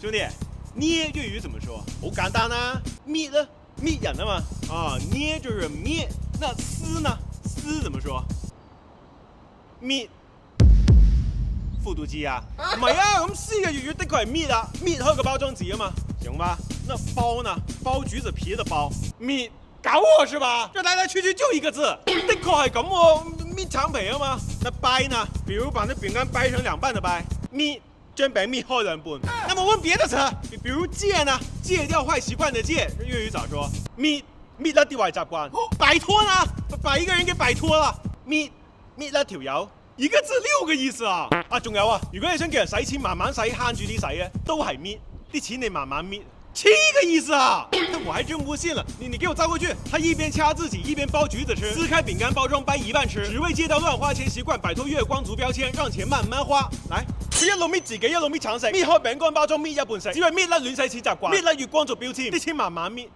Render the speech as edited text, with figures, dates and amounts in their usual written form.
兄弟，捏粤语怎么说？好簡單啊，搣啊，搣人啊嘛。啊，捏就是搣，那撕呢？撕怎么说？搣。复讀機啊？唔係啊，咁撕嘅粵語的確係搣啊，搣開個包裝紙啊嘛，行吧？那包呢？包橘子皮的包，搣。搞我是吧？這來來去去就一個字，的確係咁喎，搣橙皮啊嘛。那掰呢？比如把那餅乾掰成2半的掰，搣將餅搣開2半。那麼問別的詞，比如戒呢？戒掉壞習慣的戒，粵語咋說？搣甩啲壞習慣。擺脫呢？把一個人給擺脫了，搣甩條友。一個字6個意思啊！啊，仲有啊，如果你想叫人使錢慢慢使，慳住啲使嘅，都係搣啲錢你慢慢搣。7個意思啊！那我還真不信了。你給我照過去。他一邊掐自己，一邊包橘子吃，撕開餅乾包裝掰1半吃，只為戒掉亂花錢習慣，擺脫月光族標籤，讓錢慢慢花。來，佢一路搣自己，一路搣橙食，搣開餅乾包裝搣1半食，只為搣甩亂使錢習慣，搣甩月光族標籤，啲錢慢慢搣。